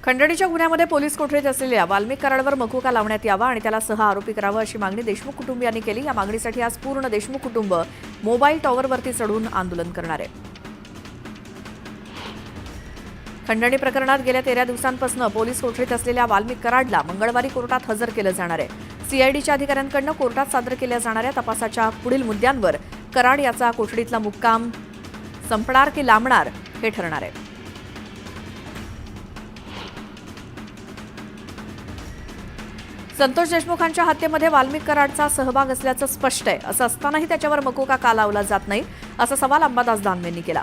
खंडणीच्या गुन्ह्यामध्ये पोलीस कोठडीत असलेल्या वाल्मिक कराडवर मकुका लावण्यात यावा आणि त्याला सह आरोपी करावं अशी मागणी देशमुख कुटुंबियांनी केली। या मागणीसाठी आज पूर्ण देशमुख कुटुंब मोबाईल टॉवरवरती चढून आंदोलन करणार आहे। खंडणी प्रकरणात गेल्या 13 दिवसांपासून पोलीस कोठडीत असलेल्या वाल्मिक कराडला मंगळवारी कोर्टात हजर केलं जाणार आहे। सीआयडीच्या अधिकाऱ्यांकडून कोर्टात सादर केल्या जाणाऱ्या तपासाच्या पुढील मुद्द्यांवर कराड याचा कोठडीतला मुक्काम संपणार की लांबणार हे ठरणार आहे। संतोष देशमुखांच्या हत्येमध्ये वाल्मिक कराडचा सहभाग असल्याचं स्पष्ट आहे। असं असतानाही त्याच्यावर मकुका का लावला जात नाही असा सवाल अंबादास दानवेंनी केला।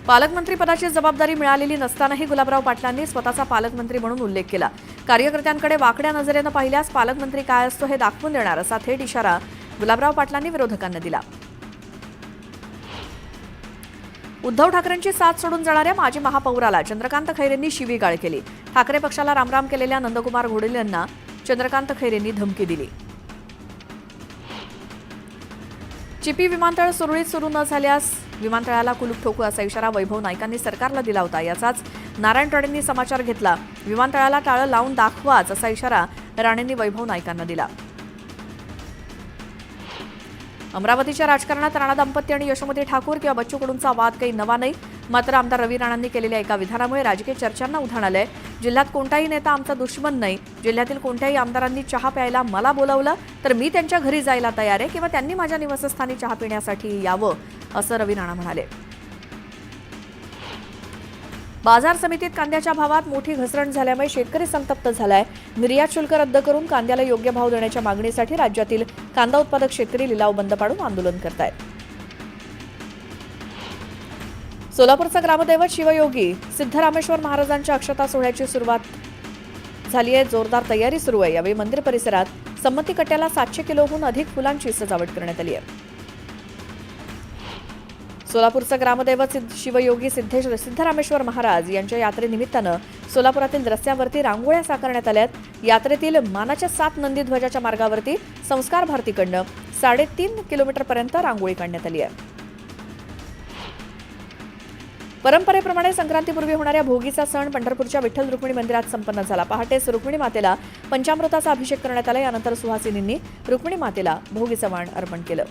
पालकमंत्रीपदाची जबाबदारी मिळालेली नसतानाही गुलाबराव पाटलांनी स्वतःचा पालकमंत्री म्हणून उल्लेख केला। कार्यकर्त्यांकडे वाकड्या नजरेनं पाहिल्यास पालकमंत्री काय असतो हे दाखवून देणार असा थेट इशारा गुलाबराव पाटलांनी विरोधकांना दिला। उद्धव ठाकरेंची साथ सोडून जाणाऱ्या माजी महापौराला चंद्रकांत खैरेंनी शिवीगाळ केली। ठाकरे पक्षाला रामराम केलेल्या नंदकुमार घोडेले यांना चंद्रकांत खैरेंनी धमकी दिली। चिपी विमानतळ सुरळीत सुरू न झाल्यास विमानतळाला कुलूप ठोकू असा इशारा वैभव नाईकांनी सरकारला दिला होता। याचाच नारायण राणेंनी समाचार घेतला। विमानतळाला टाळं लावून दाखवाच असा इशारा राणेंनी वैभव नाईकांना दिला। अमरावतीच्या राजकारणात राणा दाम्पत्य आणि यशोमती ठाकूर किंवा बच्चू कडूंचा वाद काही नवा नाही। मात्र आमदार रवी राणांनी केलेल्या एका विधानामुळे राजकीय चर्चांना उधाण आलंय। जिल्ह्यात कोणताही नेता आमचा दुश्मन नाही। जिल्ह्यातील कोणत्याही आमदारांनी चहा प्यायला मला बोलावलं तर मी त्यांच्या घरी जायला तयार आहे किंवा त्यांनी माझ्या निवासस्थानी चहा पिण्यासाठी यावं असं रवी राणा म्हणाले। बाजार समितीत कांद्याच्या भावात मोठी घसरण झाल्यामुळे शेतकरी संतप्त झालाय। निर्यात शुल्क रद्द करून कांद्याला योग्य भाव देण्याच्या मागणीसाठी राज्यातील कांदा उत्पादक शेतकरी लिलाव बंद पाडून आंदोलन करतायत। सोलापूरचा ग्रामदैवत शिवयोगी सिद्धरामेश्वर महाराजांच्या अक्षता सोहळ्याची सुरुवात झाली आहे। जोरदार तयारी सुरू आहे। यावेळी मंदिर परिसरात संमती कट्ट्याला 700 किलोहून अधिक फुलांची सजावट करण्यात आली आहे। सोलापूरचा ग्रामदैवत शिवयोगी सिद्धरामेश्वर महाराज यांच्या यात्रेनिमित्तानं सोलापुरातील रस्त्यावरती रांगोळ्या साकारण्यात आल्यात। यात्रेतील मानाच्या 7 नंदी ध्वजाच्या मार्गावरती संस्कार भारतीकडनं 3.5 किलोमीटरपर्यंत रांगोळी काढण्यात आली आहे। परंपरेप्रमाणे संक्रांतीपूर्वी होणाऱ्या भोगीचा सण पंढरपूरच्या विठ्ठल रुक्मिणी मंदिरात संपन्न झाला। पहाटेच रुक्मिणी मातेला पंचामृताचा अभिषेक करण्यात आला। यानंतर सुहासिनींनी रुक्मिणी मातेला भोगीचं वाण अर्पण केलं।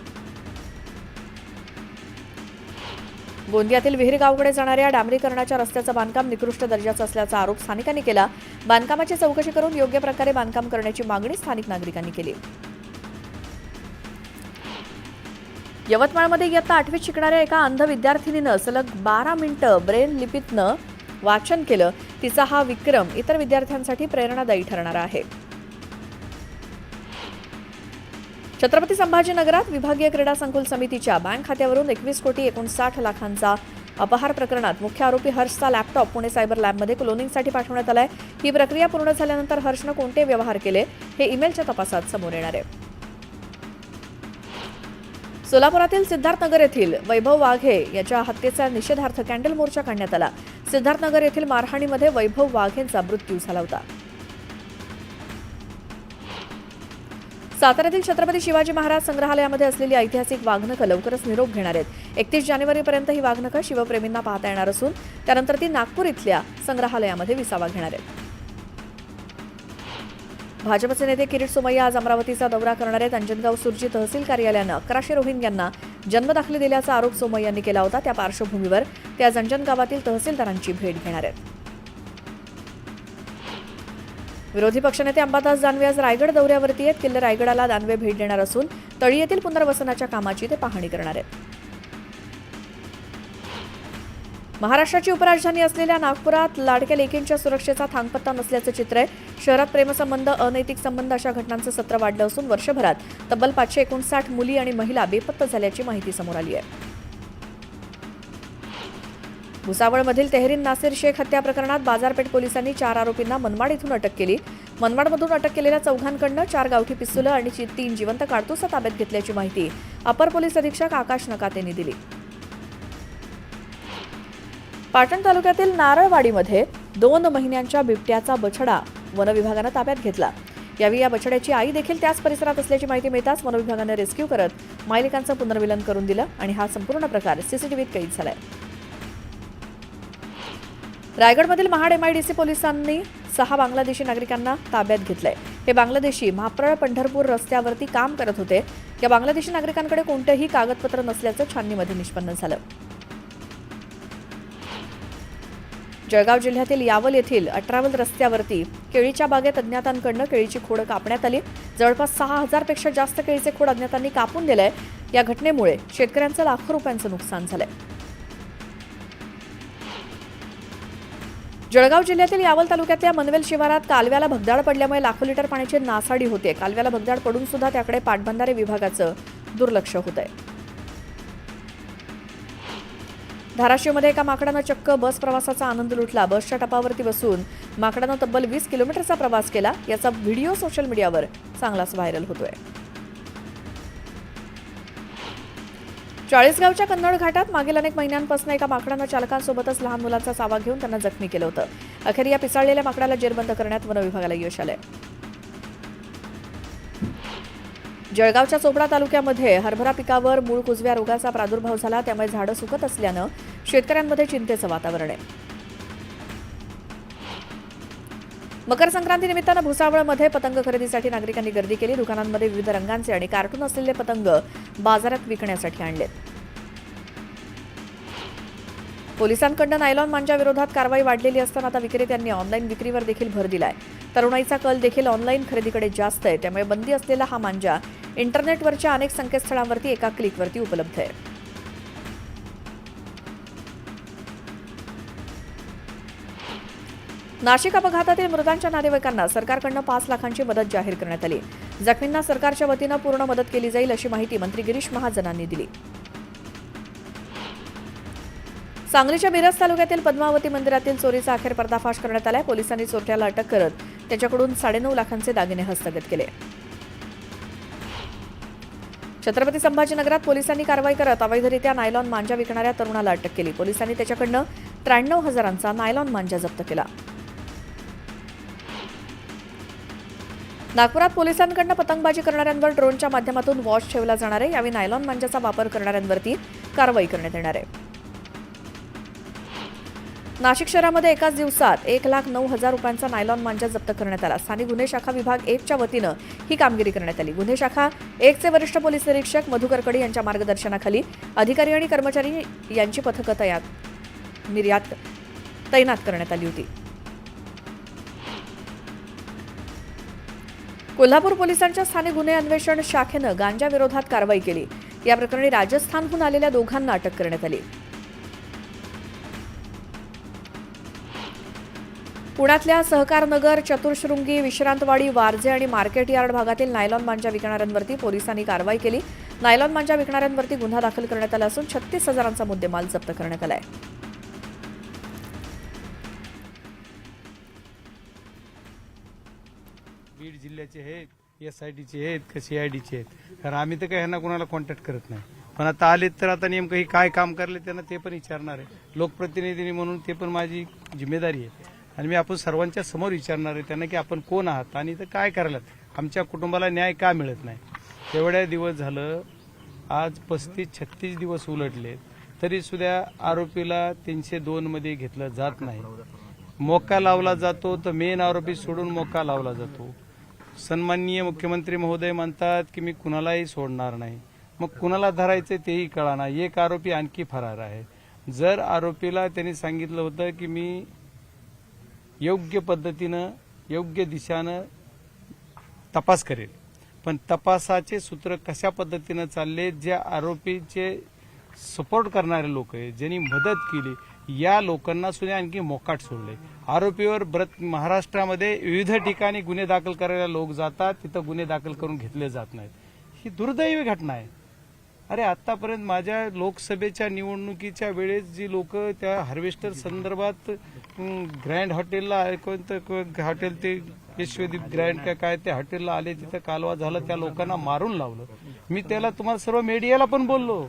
गोंदियातील विहीर गावकडे जाणाऱ्या डांबरीकरणाच्या रस्त्याचं बांधकाम निकृष्ट दर्जाचं असल्याचा आरोप स्थानिकांनी केला। बांधकामाची चौकशी करून योग्य प्रकारे बांधकाम करण्याची मागणी स्थानिक नागरिकांनी केली। यवतमाळमध्ये इयत्ता 8वीत शिकणाऱ्या एका अंध विद्यार्थिनीनं सलग 12 मिनिटं ब्रेन लिपीतनं वाचन केलं। तिचा हा विक्रम इतर विद्यार्थ्यांसाठी प्रेरणादायी ठरणार आहे। छत्रपती संभाजीनगरात विभागीय क्रीडा संकुल समितीच्या बँक खात्यावरून 21,59,00,000चा अपहार प्रकरणात मुख्य आरोपी हर्षचा लॅपटॉप पुणे सायबर लॅबमध्ये क्लोनिंगसाठी पाठवण्यात आलाय। ही प्रक्रिया पूर्ण झाल्यानंतर हर्षनं कोणते व्यवहार केले हे ईमेलच्या तपासात समोर येणार आहे। सोलापुरातील सिद्धार्थनगर येथील वैभव वाघे याच्या हत्येचा निषेधार्थ कॅन्डल मोर्चा काढण्यात आला। सिद्धार्थनगर येथील मारहाणीमध्ये वैभव वाघेंचा मृत्यू झाला होता। साताऱ्यातील छत्रपती शिवाजी महाराज संग्रहालयामध्ये असलेली ऐतिहासिक वाघनखं लवकरच निरोप घेणार आहेत। 31 जानेवारीपर्यंत ही वाघनखं शिवप्रेमींना पाहता येणार असून त्यानंतर ती नागपूर इथल्या संग्रहालयामध्ये विसावा घेणार आहेत। भाजपचे नेते किरीट सोमय्या आज अमरावतीचा दौरा करणार आहेत। अंजनगाव सुरजी तहसील कार्यालयानं 1100 रोहिंग्यांना जन्मदाखले दिल्याचा आरोप सोमय्यांनी केला होता। त्या पार्श्वभूमीवर ते आज अंजनगावातील तहसीलदारांची भेट घेणार आहेत। विरोधी पक्षनेते अंबादास दानवे आज रायगड दौऱ्यावरती आहेत। किल्ले रायगडाला दानवे भेट देणार असून तळी येथील पुनर्वसनाच्या कामाची ते पाहणी करणार आहेत। महाराष्ट्राची उपराजधानी असलेल्या नागपुरात लाडक्या लेकींच्या सुरक्षेचा थांगपत्ता नसल्याचं चित्र आहे। शहरात प्रेमसंबंध अनैतिक संबंध अशा घटनांचं सत्र वाढलं असून वर्षभरात तब्बल 559 मुली आणि महिला बेपत्ता झाल्याची माहिती समोर आली आहे। भुसावळमधील तेहरीन नासिर शेख हत्या प्रकरणात बाजारपेठ पोलिसांनी 4 आरोपींना मनमाड इथून अटक केली। मनमाडमधून अटक केलेल्या चौघांकडनं 4 गावठी पिस्तुलं आणि 3 जिवंत काडतुसं ताब्यात घेतल्याची माहिती अपर पोलीस अधीक्षक आकाश नकातेंनी दिली। पाटण तालुक्यातील नारळवाडीमध्ये 2 महिन्यांच्या बिबट्याचा बछडा वनविभागानं ताब्यात घेतला। यावेळी या बछड्याची आई देखील त्याच परिसरात असल्याची माहिती मिळताच वनविभागानं रेस्क्यू करत मायलेकांचं पुनर्विलन करून दिलं आणि हा संपूर्ण प्रकार सीसीटीव्हीत कैद झालाय। रायगडमधील महाड MIDC पोलिसांनी 6 बांगलादेशी नागरिकांना ताब्यात घेतलंय. हे बांगलादेशी म्हाप्रळ पंढरपूर रस्त्यावरती काम करत होते. या बांगलादेशी नागरिकांकडे कोणतेही कागदपत्र नसल्याचं छाननीमध्ये निष्पन्न झालं. जळगाव जिल्ह्यातील यावल येथील 18 रस्त्यावरती केळीच्या बागेत अज्ञातांकडून केळीची खोड कापण्यात आली. जवळपास 6000 पेक्षा जास्त केळीचे खोड अज्ञातांनी कापून दिलंय. या घटनेमुळे शेतकऱ्यांचं लाखो रुपयांचं नुकसान झालंय. जळगाव जिल्ह्यातील यावल तालुक्यातल्या मनवेल शिवारात कालव्याला भगदाड पडल्यामुळे लाखो लिटर पाण्याची नासाडी होते. कालव्याला भगदाड पडून सुद्धा त्याकडे पाटबंधारे विभागाचं दुर्लक्ष होतंय. धाराशिवमध्ये एका माकडानं चक्क बस प्रवासाचा आनंद लुटला. बसच्या टपावरती बसून माकडानं तब्बल 20 किलोमीटरचा प्रवास केला. याचा व्हिडिओ सोशल मीडियावर चांगलाच व्हायरल होतोय. चाळीसगावच्या कन्नड घाटात मागील अनेक महिन्यांपासून एका माकडानं चालकांसोबतच लहान मुलांचा चावा घेऊन त्यांना जखमी केलं होतं. अखेर या पिसाळलेल्या माकडाला जेरबंद करण्यात वन विभागाला यश आलंय. जळगावच्या चोपडा तालुक्यामध्ये हरभरा पिकावर मूळ कुजव्या रोगाचा प्रादुर्भाव झाला. त्यामुळे झाडं सुकत असल्यानं शेतकऱ्यांमध्ये चिंतेचं वातावरण आहे. मकर संक्रांती निमित्तानं भुसावळमध्ये पतंग खरेदीसाठी नागरिकांनी गर्दी केली. दुकानांमध्ये विविध रंगांचे आणि कार्टून असलेले पतंग बाजारात विकण्यासाठी आणलेत. पोलिसांकडून नायलॉन मांजा विरोधात कारवाई वाढलेली असताना आता विक्रेत्यांनी ऑनलाईन विक्रीवर देखील भर दिलाय. तरुणाईचा कल देखील ऑनलाईन खरेदीकडे जास्त आहे. त्यामुळे बंदी असलेला हा मांजा इंटरनेटवरच्या अनेक संकेतस्थळांवरती एका क्लिकवरती उपलब्ध आहे. नाशिक अपघातातील मृतांच्या नातेवाईकांना सरकारकडून 5 लाखांची मदत जाहीर करण्यात आली. जखमींना सरकारच्या वतीनं पूर्ण मदत केली जाईल अशी माहिती मंत्री गिरीश महाजनांनी दिली. सांगलीच्या मिरज तालुक्यातील पद्मावती मंदिरातील चोरीचा अखेर पर्दाफाश करण्यात आलाय. पोलिसांनी चोरट्याला अटक करत त्याच्याकडून 9.5 लाखांचे दागिने हस्तगत केले. छत्रपती संभाजीनगरात पोलिसांनी कारवाई करत अवैधरित्या नायलॉन मांजा विकणाऱ्या तरुणाला अटक केली. पोलिसांनी त्याच्याकडून 93,000चा नायलॉन मांजा जप्त केला. नागपुरात पोलिसांकडून पतंगबाजी करणाऱ्यांवर ड्रोनच्या माध्यमातून वॉच ठेवला जाणार आहे. यावेळी नायलॉन मांजाचा वापर करणाऱ्यांवरती कारवाई करण्यात येणार आहे. नाशिक शहरामध्ये एकाच दिवसात 1,09,000 रुपयांचा नायलॉन मांजा जप्त करण्यात आला. स्थानिक गुन्हे शाखा विभाग 1च्या वतीनं ही कामगिरी करण्यात आली. गुन्हे शाखा 1चे वरिष्ठ पोलीस निरीक्षक मधुकर कडे यांच्या मार्गदर्शनाखाली अधिकारी आणि कर्मचारी यांची पथकं तैनात करण्यात आली होती. कोल्हापूर पोलिसांच्या स्थानिक गुन्हे अन्वेषण शाखेनं गांजा विरोधात कारवाई केली. या प्रकरणी राजस्थानहून आलेल्या दोघांना अटक करण्यात आली. पुण्यातल्या सहकारनगर, चतुर्शृंगी, विश्रांतवाडी, वारजे आणि मार्केट यार्ड भागातील नायलॉन मांजा विकणाऱ्यांवरती पोलिसांनी कारवाई केली. नायलॉन मांजा विकणाऱ्यांवरती गुन्हा दाखल करण्यात आला असून 36,000चा मुद्देमाल जप्त करण्यात आलाय. बीड जिल्ह्याचे आहेत, SIDचे आहेत का CIDचे आहेत, कारण आम्ही तर काही ह्यांना कोणाला कॉन्टॅक्ट करत नाही. पण आता आलेत तर आता नेमकं ही काय काम करले त्यांना ते पण विचारणार आहे. लोकप्रतिनिधी म्हणून ते पण माझी जिम्मेदारी आहे आणि मी आपण सर्वांच्या समोर विचारणार आहे त्यांना की आपण कोण आहात आणि इथं काय करायला, आमच्या कुटुंबाला न्याय का मिळत नाही. एवढ्या दिवस झालं, आज 35-36 दिवस उलटले तरी सुद्धा आरोपीला 302 मध्ये घेतलं जात नाही. मोका लावला जातो तर मेन आरोपी सोडून मोका लावला जातो. सन्माननीय मुख्यमंत्री महोदय म्हणतात की मी कुणालाही सोडणार नाही. मग कुणाला धरायचं तेही कळाना. एक आरोपी आणखी फरार आहे. जर आरोपीला त्यांनी सांगितलं होतं की मी योग्य पद्धतीनं योग्य दिशानं तपास करेल, पण तपासाचे सूत्र कशा पद्धतीनं चालले, ज्या आरोपीचे सपोर्ट करणारे लोक आहेत, ज्यांनी मदत केली, या लोकांना सुद्धा आणखी मोकाट सोडले. आरोपीवर महाराष्ट्रामध्ये विविध ठिकाणी गुन्हे दाखल करायला लोक जातात, तिथं गुन्हे दाखल करून घेतले जात नाहीत. ही दुर्दैवी घटना आहे. अरे आतापर्यंत माझ्या लोकसभेच्या निवडणुकीच्या वेळेस जी लोक त्या हार्वेस्टर संदर्भात ग्रँड हॉटेलला, कोणतं हॉटेल ते यशोदीप ग्रँड काय त्या हॉटेलला आले, तिथं कालवा झाला, त्या लोकांना मारून लावलं. मी त्याला तुम्हाला सर्व मीडियाला पण बोललो,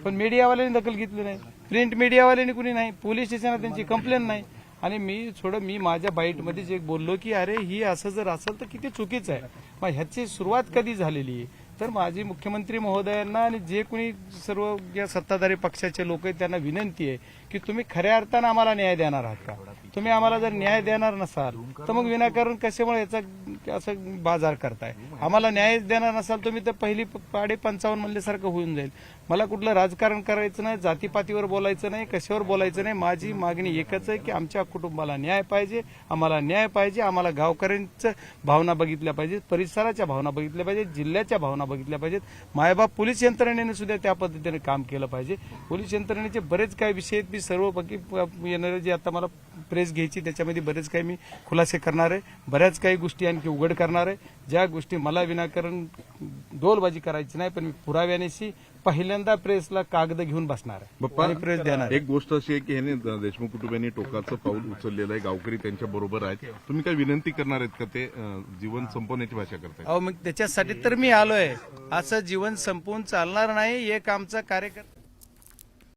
पण मीडियावाल्यांनी दखल घेतली नाही. प्रिंट मीडियावाल्यांनी कुणी नाही. पोलीस स्टेशनला त्यांची कंप्लेंट नाही. आणि मी माझ्या बाईटमध्येच एक बोललो की अरे ही असं जर असेल तर किती चुकीचं आहे. मग ह्याची सुरुवात कधी झालेली आहे तर माझी मुख्यमंत्री महोदयांना आणि जे कोणी सर्व या सत्ताधारी पक्षाचे लोक आहेत त्यांना विनंती आहे की तुम्ही खऱ्या अर्थानं आम्हाला न्याय देणार आहात का? तुम्ही आम्हाला जर न्याय देणार नसाल तर मग विनाकारण कशामुळे याचा असं बाजार करताय? आम्हाला न्याय देणार नसाल तुम्ही तर पहिली 55 म्हणल्यासारखं होऊन जाईल. मला कुठलं राजकारण करायचं नाही, जातीपातीवर बोलायचं नाही, कशावर बोलायचं नाही. माझी मागणी एकच आहे की आमच्या कुटुंबाला न्याय पाहिजे, आम्हाला न्याय पाहिजे. आम्हाला गावकऱ्यांच्या भावना बघितल्या पाहिजेत, परिसराच्या भावना बघितल्या पाहिजेत, जिल्ह्याच्या भावना बघितल्या पाहिजेत. मायबाप पोलीस यंत्रणेने सुद्धा त्या पद्धतीने काम केलं पाहिजे. पोलीस यंत्रणेचे बरेच काही विषय आहेत. मी सर्व येणारे जे आता मला प्रेस घ्यायची त्याच्यामध्ये बरेच काही मी खुलासे करणार आहे, बऱ्याच काही गोष्टी आणखी उघड करणार आहे. ज्या गोष्टी मला विनाकारण डोलबाजी करायची नाही, पण मी पुराव्यानेशी पहिल्यांदा प्रेसला कागद घेऊन बसणार आहे आणि प्रेस देणार. एक गोष्ट अशी आहे की ह्याने देशमुख कुटुंबियांनी टोकाचं पाऊल उचललेलं आहे. गावकरी त्यांच्या बरोबर आहेत. तुम्ही काय विनंती करणार आहेत का? ते जीवन संपवण्याची भाषा करतायत. अहो मग त्याच्यासाठी तर मी आलोय. असं जीवन संपवून चालणार नाही. एक आमचा कार्यकर्ता